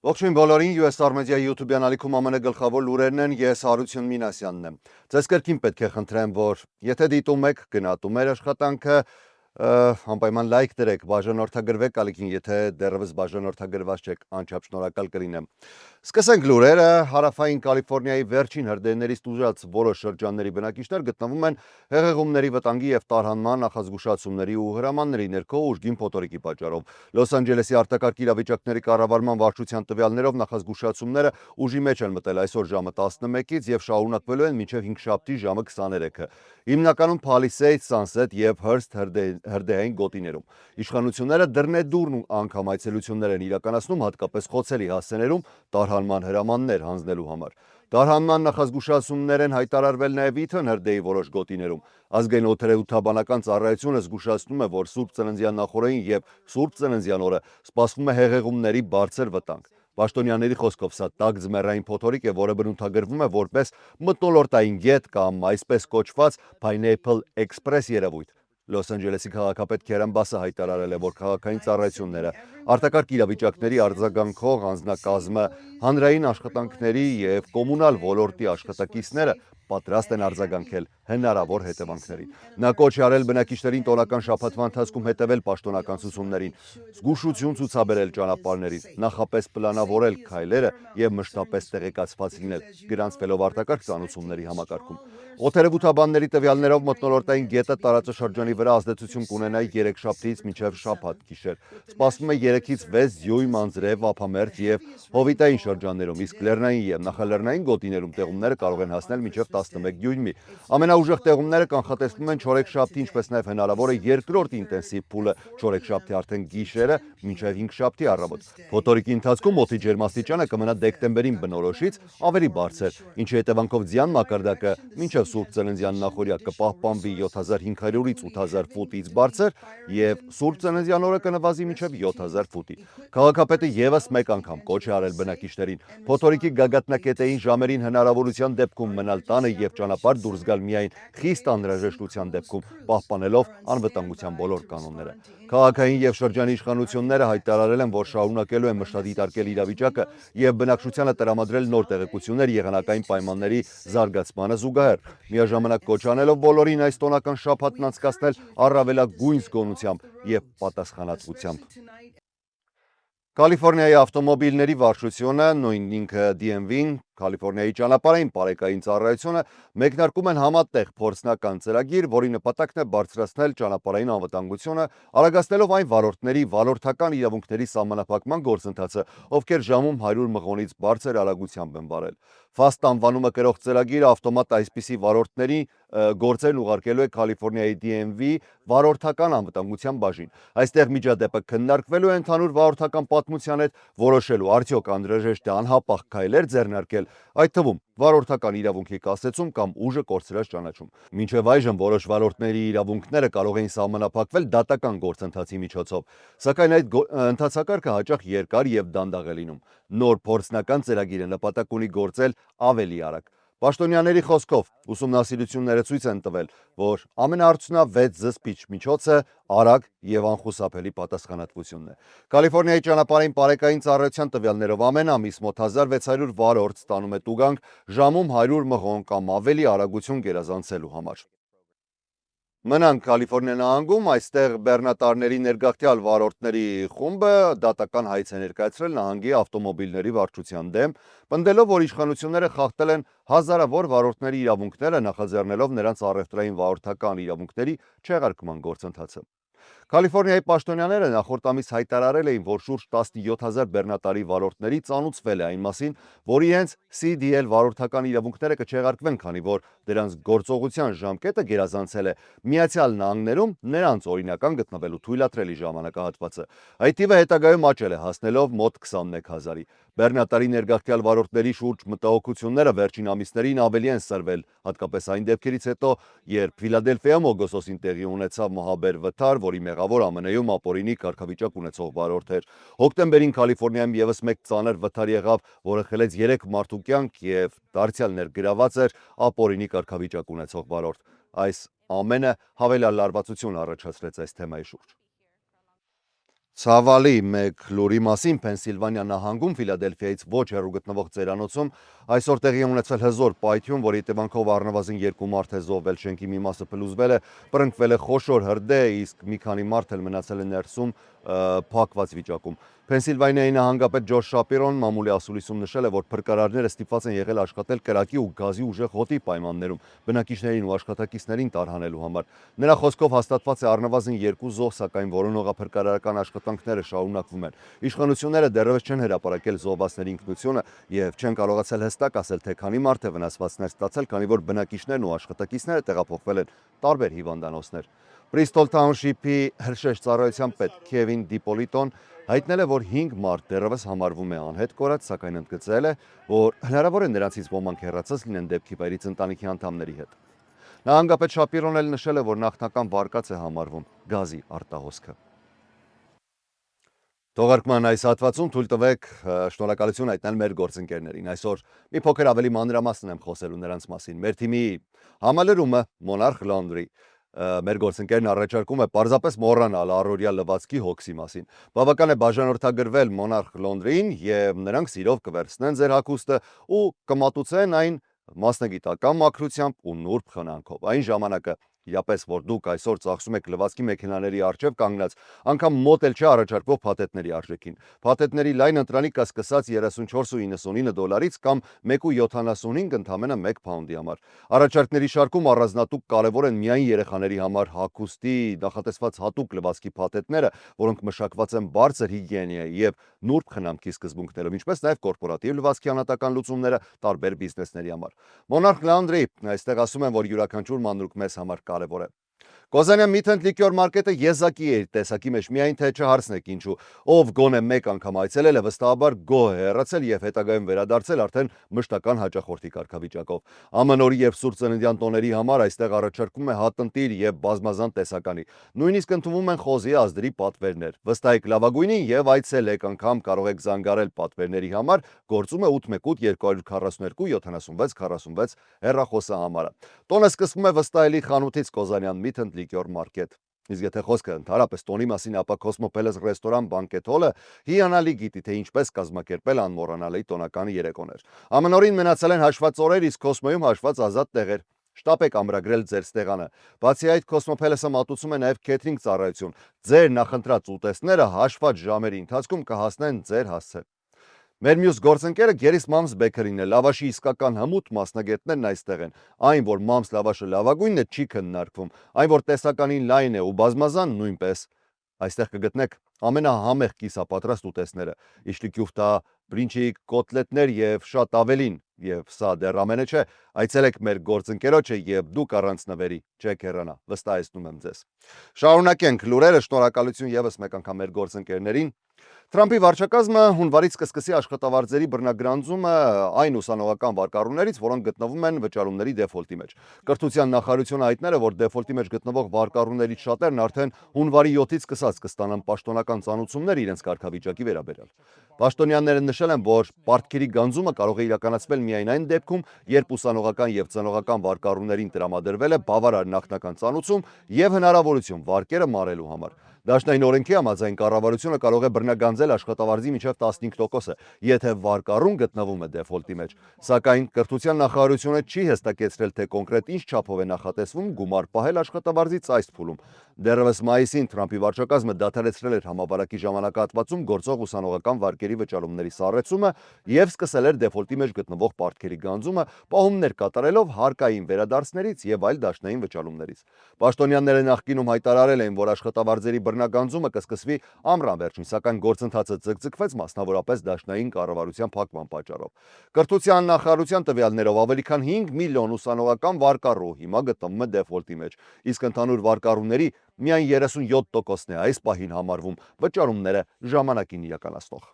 Ողջույն բոլորին, US Media YouTube-յան ալիքում ամենը գլխավոր լուրերն են, ես Հարություն Մինասյանն եմ։ Ձեզ կրկին պետք է խնդրեմ, որ եթե դիտում եք գնահատում եք աշխատանքը, անպայման լայք դրեք, բաժանորդագրվեք ալիքին, եթե դեռևս բաժանորդագրված չեք, անչափ շնորհակալ կլինեմ։ Սկսենք լուրերը, հարավային Կալիֆոռնիայի վերջին հրդեհներից տուժած որոշ շրջանների բնակիչներ գտնվում են հեղեղումների վտանգի եւ տարհանման նախազգուշացումների ու հրամանների ներքո ուժգին փոթորիկի պատճառով։ Լոս Անջելեսի արտակարգ իրավիճակների կառավարման վարչության տվյալներով նախազգուշացումները ուժի մեջ են մտել այսօր ժամը 11-ից եւ շարունակվելու են մինչեւ 5-շաբթի ժամը 23-ը։ Հիմնականում Palisades, Sunset եւ Hearst հրդեհային գոտիներում։ Իշխանությունները դռնեդուրն ու անգամ այցելություններ են իրականացնում հատկապես խոցելի հասցեներում տարհանման հրամաններ հանձնելու համար։ Տարհանման նախազգուշացումներ են հայտարարվել նաև Իթն հրդեհի որոշ գոտիներում։ Ազգային օդերեութաբանական ծառայությունը զգուշացնում է, որ Սուրբ Ծննդյան նախօրեին եւ Սուրբ Ծննդյան օրը սպասվում է հեղեղումների բարձր վտանգ։ Պաշտոնյաների խոսքով սա տաք ձմեռային փոթորիկ է, որը բնութագրվում է որպես մթնոլորտային գետ կամ այսպես կոչված Pineapple Express երևույթ։ Լոս Անջելեսի քաղաքապետ Քերեն Բասը հայտարարել է, որ քաղաքային ծառայությունները արտակարգ իրավիճակների արձագանքող անձնակազմը, հանրային աշխատանքների եւ կոմունալ ոլորտի աշխատակիցները պատրաստ են արձագանքել հնարավոր հետևանքներին։ Նա կոչ է արել բնակիչներին տոնական շաբաթվա ընթացքում հետևել պաշտոնական ցուցումներին, զգուշություն ցուցաբերել ճանապարհներին, նախապես պլանավորել քայլերը եւ մշտապես տեղեկացված լինել, գրանցվելով արտակարգ ծանուցումների համակարգում։ Օդերեւութաբանների տվյալներով մթնոլորտային գետը տարածաշրջանի վրա ազդեցություն կունենա 3 շաբթից մինչև շաբաթ գիշեր։ Սպասվում է 3-ից 6 ձյույմ, անձրև, ափամերձ եւ հովիտային շրջաններում, իսկ լեռնային եւ նախալեռնային գոտիներում տեղումները կարող են հասնել մինչև 11 դյույմի։ Ամենաուժեղ տեղումները կանխատեսվում են չորեքշաբթի, ինչպես նաեւ հնարավոր է երկրորդ ինտենսիվ փուլը չորեքշաբթի արդեն գիշերը մինչև 5-շաբթի առավոտ։ Փոթորիկի ընթացքում օդի ջերմաստիճանը կմնա դեկտեմբերին բնորոշից ավելի բարձր, ինչի հետևանքով ձյան մակարդակը մինչև Սուրբ Ծննդյան նախօրյա կպահպանվի 7500-ից 8000 ֆուտից բարձր եւ Սուրբ Ծննդյան օրը կնվազի մինչև 7000 ֆուտի։ Քաղաքապետը եւս մեկ անգամ կոչ է արել բնակիչներին փոթորիկի գագաթնակետային ժամերին հնարավորության դեպքում մնալ տանը եւ ճանապարհ դուրս գալ միայն խիստ անհրաժեշտության դեպքում, պահպանելով անվտանգության բոլոր կանոնները։ Քաղաքային եւ շրջանի իշխանությունները հայտարարել են, որ շարունակելու են մշտադիտարկել իրավիճակը եւ բնակչությանը տրամադրել նոր տեղեկություններ եղանակային պայմանների զարգացմանը զուգահեռ, միաժամանակ կոչ անելով բոլորին այս տոնական շաբաթն անցկացնել առավելագույն զգոնությամբ եւ պատասխանատվությամբ։ Կալիֆոռնիայի ավտոմոբիլների վարչությունը, նույն ինքը DMV-ն, Կալիֆոռնիայի ճանապարհային բարեկային ծառայությունը մեկնարկում են համատեղ փորձնական ծրագիր, որի նպատակն է բարձրացնել ճանապարհային անվտանգությունը, արագացնելով այն վարորդների վարորդական իրավունքների սահմանափակման գործընթացը, ովքեր ժամում 100 մղոնից բարձր արագությամբ են վարել։ FAST անվանումը կրող ծրագիրը ավտոմատ այսպիսի վարորդների գործերն ուղարկելու է Կալիֆոռնիայի DMV վարորդական անվտանգության բաժին։ Այստեղ միջադեպը քննարկվելու է ընդհանուր վարորդական պատմության հետ, որոշելու արդյոք անհրաժեշտ է անհապաղ քայլեր ձեռնարկել, այդ թվում վարորդական իրավունքի կասեցում կամ ուժը կորցրած ճանաչում։ Մինչև այժմ որոշ վարորդների իրավունքները կարող էին սահմանափակվել դատական գործընթացի միջոցով, սակայն այդ ընթացակարգը հաճախ երկար եւ դանդաղ է լինում։ Նոր փորձնական ծրագիրը նպատակ ունի գործել ավելի արագ։ Պաշտոնյաների խոսքով ուսումնասիրությունները ցույց են տվել, որ ամենաարդյունավետ զսպիչ միջոցը արագ եւ անխուսափելի պատասխանատվությունն է։ Կալիֆոռնիայի ճանապարհային բարեկային ծառայության տվյալներով ամեն ամիս մոտ 1600 վարորդ ստանում է տուգանք ժամում 100 մղոն կամ ավելի արագություն գերազանցելու համար։ Մնանք Կալիֆոռնիա նահանգում, այստեղ բեռնատարների ներգաղթյալ վարորդների խումբը դատական հայց է ներկայացրել նահանգի ավտոմոբիլների վարչության դեմ, պնդելով, որ իշխանությունները խախտել են հազարավոր վարորդների իրավունքները, նախաձեռնելով նրանց առևտրային վարորդական իրավունքների չեղարկման գործընթացը։ Կալիֆոռնիայի պաշտոնյաները նախորդ ամիս հայտարարել էին, որ շուրջ 17000 բեռնատարի վարորդների ծանուցվել է այն մասին, որ իրենց CDL վարորդական իրավունքները կչեղարկվեն, քանի որ դրանց գործողության ժամկետը գերազանցել է Միացյալ Նահանգներում նրանց օրինական գտնվելու թույլատրելի ժամանակահատվածը։ Այդ թիվը հետագայում աճել է, հասնելով մոտ 21000-ի։ Բեռնատարի ներգաղթյալ վարորդների շուրջ մտահոգությունները վերջին ամիսներին ավելի են սրվել, հատկապես այն դեպքերից հետո, երբ Ֆիլադելֆիայում օգոստոսին տեղի ունեցավ մահաբեր վթար, որի մեղավոր ԱՄՆ-ում ապօրինի կարգավիճակ ունեցող վարորդ էր։ Հոկտեմբերին Կալիֆոռնիայում եւս մեկ ծանր վթար եղավ, որը խլեց 3 մարդու կյանք եւ դարձյալ ներգրաված էր ապօրինի կարգավիճակ ունեցող վարորդ։ Այս ամենը հավելյալ լարվածություն առաջացրեց այս թեմայի շուրջ։ Ցավալի մեկ լուրի մասին Փենսիլվանիա նահանգում Ֆիլադելֆիայից ոչ հեռու գտնվող ծերանոցում այսօր տեղի ունեցել հզոր պայթյուն, որի հետևանքով առնվազն 2 մարդ է զոհվել, շենքի մի մասը փլուզվել է, պրնկվել է խոշոր հրդեհ, իսկ մի քանի մարդ էլ մնացել է ներսում փակված վիճակում։ Փենսիլվանիայի նահանգապետ Ջորջ Շապիրոն մամուլի ասուլիսում նշել է, որ փրկարարները ստիպված են եղել աշխատել կրակի ու գազի ուժեղ հոտի պայմաններում, բնակիչներին ու աշխատակիցներին տարհանելու համար։ Նրա խոսքով հաստատված է առնվազն 2 զոհ, սակայն որոնողափրկարարական աշխատանքները շարունակվում են։ Իշխանությունները դեռևս չեն հրապարակել զոհվածների ինքնությունը եւ չեն կարողացել հստակ ասել, թե քանի մարդ է վնասվածքներ ստացել, քանի որ բնակիչներն ու աշխատակիցները տեղափոխվել են տարբեր հիվանդանոցներ։ Բրիստոլ Թաունշիփի հրշեջ ծառայության պետ Քևին Դիպոլիտոն հայտնել է, որ 5 մարդ դեռևս համարվում է անհետ կորած, սակայն ընդգծել է, որ հնարավոր է նրանցից ոմանք հեռացած լինեն դեպքի վայրից ընտանիքի անդամների հետ։ Նահանգապետ Շապիրոն էլ նշել է, որ նախնական վարկած է համարվում գազի արտահոսքը։ Թողարկման այս հատվածում թույլ տվեք շնորհակալություն հայտնել մեր գործընկերներին։ Այսօր մի փոքր ավելի մանրամասն եմ խոսելու նրանց մասին։ Մեր թիմի համալրումը Monarch Laundry մեր գործընկերն առաջարկում է պարզապես մոռանալ առօրյա լվացքի հոգսի մասին։ Բավական է բաժանորդագրվել Monarch Laundry-ին եւ նրանք սիրով կվերցնեն ձեր հագուստը ու կմատուցեն այն մասնագիտական մաքրությամբ ու նուրբ խնամքով։ Այն ժամանակը իրապես որ դուք այսօր ծախսում եք լվացքի մեքենաների առջև կանգնած, անգամ մոտ էլ չի առաջարկվող փաթեթների արժեքին։ Փաթեթների լայն ընտրանիկը սկսած 34.99 դոլարից կամ 1.75 ընդամենը 1 փաունդի համար։ Առաջարկների շարքում առանձնատուկ կարևոր են միայն երեխաների համար հագուստի նախատեսված հատուկ լվացքի փաթեթները, որոնք մշակված են բարձր հիգիենայի եւ նուրբ խնամքի սկզբունքներով, ինչպես նաեւ կորպորատիվ լվացքի անհատական լուծումները տարբեր բիզնեսների համար։ Monarch Laundry այստեղ ասում են, որ յուրաքանչյուր մանրուք մեզ համար կարևոր է։ Կոզանյան Meat and Liquor Market-ը եզակի է իր տեսակի մեջ, միայն թե չհարցնեք ինչու։ Ով գոնե մեկ անգամ այցելել է, վստահաբար գոհ է հեռացել եւ հետագայում վերադարձել արդեն մշտական հաճախորդի կարգավիճակով։ ԱՄՆ օրի եւ սուրբ ծննդյան տոների համար այստեղ առաջարկում է հատնտիր եւ բազմազան տեսականի։ Նույնիսկ ընդունվում են խոզի ազդրի պատվերներ։ Վստահեք լավագույնին եւ այցելեք, անգամ կարող եք զանգարել պատվերների համար, գործում է 818 242 76 46 հեռախոսը համարը։ Տոնը սկսվում է վստահելի խանութից Կոզանյան Meat and Liquor Market։ Իսկ եթե խոսքը ընդհանրապես տոնի մասին, ապա Cosmopolis ռեստորան Banquet Hall-ը հիանալի գիտի, թե ինչպես կազմակերպել անմոռանալի տոնական երեկոներ։ Ամենօրին մնացել են հաշված օրեր, իսկ Cosmo-ում հաշված ազատ տեղեր։ Շտապ եք ամրագրել ձեր ստեղանը։ Բացի այդ, Cosmopolis-ը մատուցում է նաև քեթրինգ ծառայություն։ Ձեր նախընտրած ուտեստները հաշված ժամերի ընթացքում կհասնեն ձեր հասցե։ Մեր մյուս գործընկերը Gerry's Mom's Bakery-ն է, լավաշի իսկական հմուտ մասնագետներն այստեղ են։ Այն, որ Mom's լավաշը լավագույնն է, չի քննարկվում, այն, որ տեսականին լայն է ու բազմազան նույնպես։ Այստեղ կգտնեք ամենահամեղ կիսապատրաստ ուտեստները, իջլի կյուֆտա, բրինչի, կոտլետներ եւ շատ ավելին, եւ սա դեռ ամենը չէ, այցելեք մեր գործընկերոջը եւ դուք առանց նվերի չեք հեռանա, վստահեցնում եմ ձեզ։ Շարունակենք լուրերը, շնորհակալություն եւս մեկ անգամ մեր գործընկերներին։ Թրամփի վարչակազմը հունվարից կսկսի աշխատավարձերի բռնագրանցումը այն ուսանողական վարկառուներից, որոնք գտնվում են վճարումների դեֆոլտի մեջ։ Կրթության նախարարությունը հայտնել է, որ դեֆոլտի մեջ գտնվող վարկառուներից շատերն արդեն հունվարի 7-ից սկսած կստանան պաշտոնական ծանուցումներ իրենց կարգավիճակի վերաբերյալ։ Պաշտոնյաները նշել են, որ պարտքերի գանձումը կարող է իրականացվել միայն այն դեպքում, երբ ուսանողական եւ ծնողական վարկառուներին տրամադրվել է բավարար նախնական ծանուցում եւ հնարավորություն վարկերը մարելու համար։ Դաշնային օրենքի համաձայն կառավարությունը կարող է բռնագանձել աշխատավարձի մինչև 15%-ը, եթե վարկառուն գտնվում է դեֆոլտի մեջ։ Սակայն կրթության նախարարությունը չի հստակեցրել, թե կոնկրետ ինչ չափով է նախատեսվում գումար պահել աշխատավարձի ծայր փուլում։ Դեռևս մայիսին Թրամփի վարչակազմը դադարեցրել էր համավարակի ժամանակահատվածում գործող ուսանողական վարկերի վճարումների սառեցումը եւ սկսել էր դեֆոլտի մեջ գտնվող պարտքերի գանձումը, պահումներ կատարելով հարկային վերադարձներից եւ այլ դաշնային վճարումներից։ Պաշտոնյաները նախկինում հայտարարել էին, որ աշխատավարձերի բռնագանձումը կսկսվի ամռան վերջին, սակայն գործընթացը ձգձգվեց մասնավորապես դաշնային կառավարության փակման պատճառով։ Կրթության նախարարության տվյալներով ավելի քան 5 միլիոն ուսանողական վարկառու հիմա գտնվում է դեֆոլտի մեջ, իսկ ընդհանուր վարկառուների միայն 37%-ն է այս պահին համարվում վճարումները ժամանակին իրականացնող։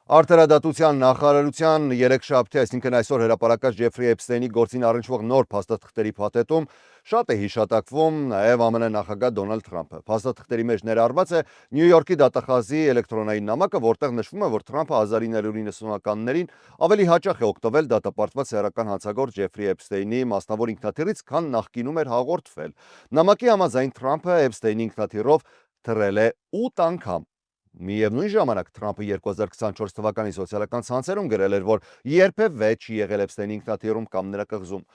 Արդարադատության նախարարության երեքշաբթի, այսինքն այսօր հրապարակած Ջեֆրի Էփստեյնի գործին առնչվող նոր փաստաթղթերի փաթեթում շատ է հիշատակվում նաև ԱՄՆ նախագահ Դոնալդ Թրամփը։ Փաստաթղթերի մեջ ներառված է Նյու Յորքի դատախազի էլեկտրոնային նամակը, որտեղ նշվում է, որ Թրամփը 1990-ականներին ավելի հաճախ է օգտվել դատապարտված սեռական հանցագործ Ջեֆրի Էփստեյնի մասնավոր ինքնաթիռից, քան նախկինում էր հաղորդվել։ Նամակի համաձայն Թրամփը Էփստեյնի ինքնաթիռով թռել է 8 անգամ։ Միևնույն ժամանակ Թրամփը 2024 թվականի սոցիալական ցանցերում գրել էր, որ երբևէ չի եղել Էփստեյնի ինքնաթիռում կամ նրա կղզում։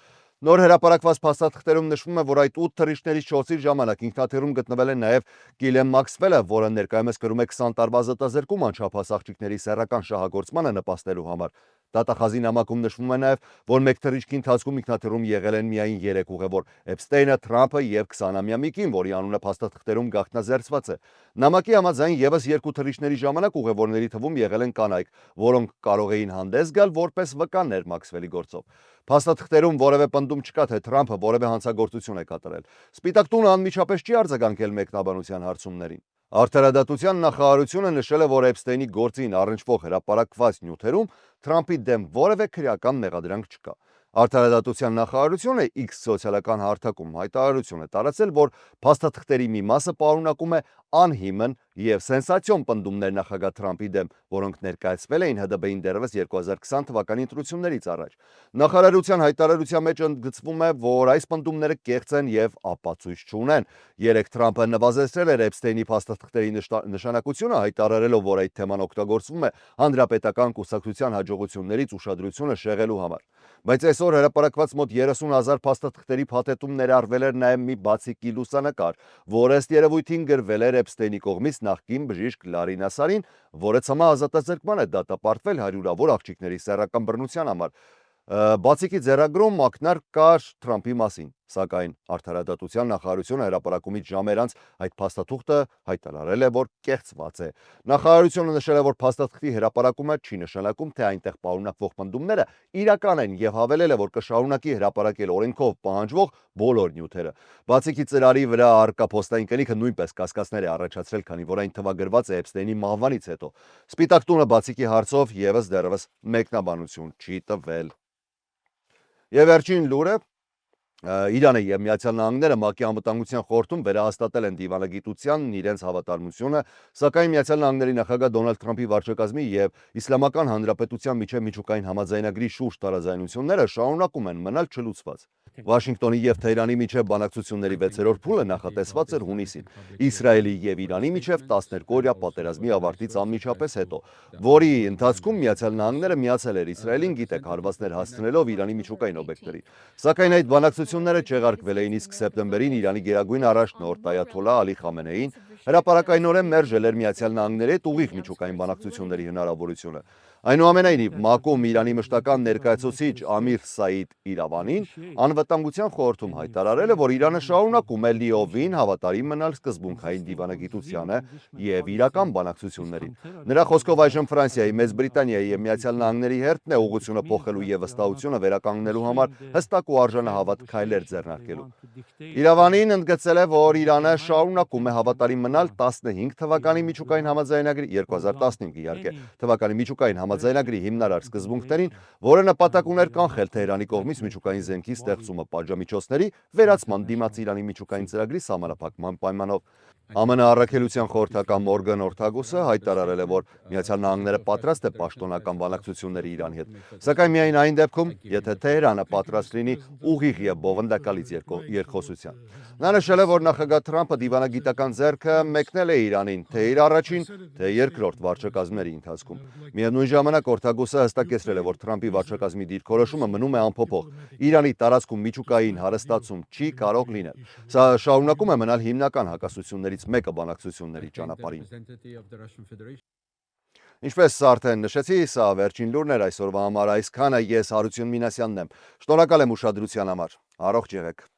Նոր հրապարակված փաստաթղթերում նշվում է, որ այդ 8 թռիչքներից 4-ի ժամանակ ինքնաթիռում գտնվել է նաև Գիլեմ Մաքսվելը, որը ներկայումս կրում է 20 տարվա զտազրկում անչափահաս աղջիկների սեռական շահագործմանը նպաստելու համար։ Դատախազի նամակում նշվում է նաև, որ մեկ թռիչքի ընթացքում ինքնաթիռում եղել են միայն 3 ուղևոր՝ Էփստեյնը, Թրամփը եւ 20-ամյա մի կին, որի անունը փաստաթղթերում գաղտնազերծված է։ Նամակի համաձայն եւս 2 թռիչքների ժամանակ ուղևորների թվում եղել են կանայք, որոնք կարող էին հանդես գալ որպես վկաներ Մաքսվելի գործով։ Փաստաթղթերում որևէ պնդում չկա, թե Թրամփը որևէ հանցագործություն է կատարել։ Սպիտակ տունը անմիջապես չի արձագանքել մեկնաբանության հարցումներին։ Արդարադատության նախարարությունը նշել է, որ Էփստեյնի գործին առնչվող հրապարակված նյութերում Թրամփի դեմ որևէ քրեական մեղադրանք չկա։ Արդարադատության նախարարությունը X սոցիալական հարթակում հայտարարություն է տարածել, որ փաստաթղթերի մի մասը պարունակում է անհիմն եւ սենսացիոն պնդումներ նախագահ Թրամփի դեմ, որոնք ներկայացվել էին ՀԴԲ-ին դեռևս 2020 թվականի ընտրություններից առաջ։ Նախարարության հայտարարության մեջ ընդգծվում է, որ այս պնդումները կեղծ են եւ ապացույց չունեն։ Երեք Թրամփը նվազեցրել էր Էփստեյնի փաստաթղթերի նշանակությունը, հայտարարելով, որ այդ թեման օգտագործվում է հանրապետական կուսակցության հաջողություններից ուշադրությունը շեղելու համար։ Բայց այսօր հրապարակված մոտ 30,000 փաստաթղթերի փաթեթում ներառվել էր նաև մի բացիկի լուսանկար, որը ըստ երևույթին գրվել էր Էփստեյնի կողմից նախկին բժիշկ Լարի Նասարին, որը ցամա ազատազրկման է դատապարտվել հարյուրավոր աղջիկների սեռական բռնության համար։ Բացիկի ձեռագրում ակնարկ կար Թրամփի մասին, սակայն արդարադատության նախարարությունը հրապարակումից ժամեր անց այդ փաստաթուղթը հայտարարել է, որ կեղծված է։ Նախարարությունը նշել է, որ փաստաթղթի հրապարակումը չի նշանակում, թե այնտեղ պարունակվող պնդումները իրական են եւ հավելել է, որ կշարունակի հրապարակել օրենքով պահանջվող բոլոր նյութերը։ Բացիկի ծրարի վրա առկա փոստային կնիքը նույնպես կասկածներ է առաջացրել, քանի որ այն թվագրված է Էփստեյնի մահվանից հետո։ Սպիտակ տունը բացիկի հարցով եւս դեռևս մեկնաբանություն չի տվել։ Եվ վերջին լուրը Իրանը եւ Միացյալ Նահանգները ՄԱԿ-ի անվտանգության խորհրդում վերահաստատել են դիվանագիտությանն իրենց հավատարմությունը, սակայն Միացյալ Նահանգների նախագահ Դոնալդ Թրամփի վարչակազմի եւ Իսլամական Հանրապետության միջև միջուկային համաձայնագրի շուրջ տարաձայնությունները շարունակում են մնալ չլուծված։ Վաշինգտոնի եւ Թեհրանի միջև բանակցությունների 6-րդ փուլը նախատեսված էր հունիսին, Իսրայելի եւ Իրանի միջև 12-օրյա պատերազմի ավարտից անմիջապես հետո, որի ընթացքում Միացյալ Նահանգները միացել էր Իսրայելին, գիտեք, հարվածներ հասցնելով Իրանի միջուկային օբյեկտների։ Սակայն այդ բանակցությունները չեղարկվել էին, իսկ սեպտեմբերին Իրանի գերագույն առաջնորդ Այաթոլլահ Ալի Խամենեին հրապարակայնորեն մերժել էր Միացյալ Նահանգների հետ ուղիղ միջուկային բանակցությունների հնարավորությունը։ Այնուամենայնիվ, ՄԱԿ-ում Իրանի մշտական ներկայացուցիչ Ամիր Սաիդ Իրավանին անվտանգության խորհրդում հայտարարել է, որ Իրանը շարունակում է լիովին հավատարիմ մնալ սկզբունքային դիվանագիտությանը եւ իրական բանակցություններին։ Նրա խոսքով այժմ Ֆրանսիայի, Մեծ Բրիտանիայի եւ Միացյալ Նահանգների հերթն է ուղղությունը փոխելու եւ վստահությունը վերականգնելու համար հստակ ու արժանահավատ քայլեր ձեռնարկելու։ Իրավանին ընդգծել է, որ Իրանը շարունակում է հավատարիմ մնալ 15 թվականի միջուկային համաձայնագրի 2015 իհարկե թվականի միջուկային համաձայնագրի հիմնարար սկզբունքներին, որը նպատակ ուներ կանխել Թեհրանի կողմից միջուկային զենքի ստեղծումը պատժամիջոցների վերացման դիմաց Իրանի միջուկային ծրագրի սահմանափակման պայմանով։ ԱՄՆ առաքելության խորհրդական Մորգան Օրթագուսը հայտարարել է, որ Միացյալ Նահանգները պատրաստ է պաշտոնական բանակցությունների Իրանի հետ, սակայն միայն այն դեպքում, եթե Թեհրանը պատրաստ լինի ուղիղ եւ բովանդակալից երկխոսության։ Նա նշել է, որ նախագահ Թրամփը դիվանագիտական ձեռքը մեկնել է Իրանին, թե իր առաջին, թե երկրորդ վարչակազմերի ընթացքում։ Միևնույն ժամանակ Օրթագուսը հստակեցրել է, որ Թրամփի վարչակազմի դիրքորոշումը մնում է անփոփոխ։ Իրանի տարածքում միջուկային հարստացում չի կարող լինել։ Սա շարունակում է մնալ հիմնական հակասություններից մեկը բանակցությունների ճանապարհին։ Ինչպես արդեն նշեցի, սա վերջին լուրն էր այսօրվա համար, այսքանը ես Հարություն Մինասյանն եմ։ Շնորհակալ եմ ուշադրության համար։ Առողջ եղեք։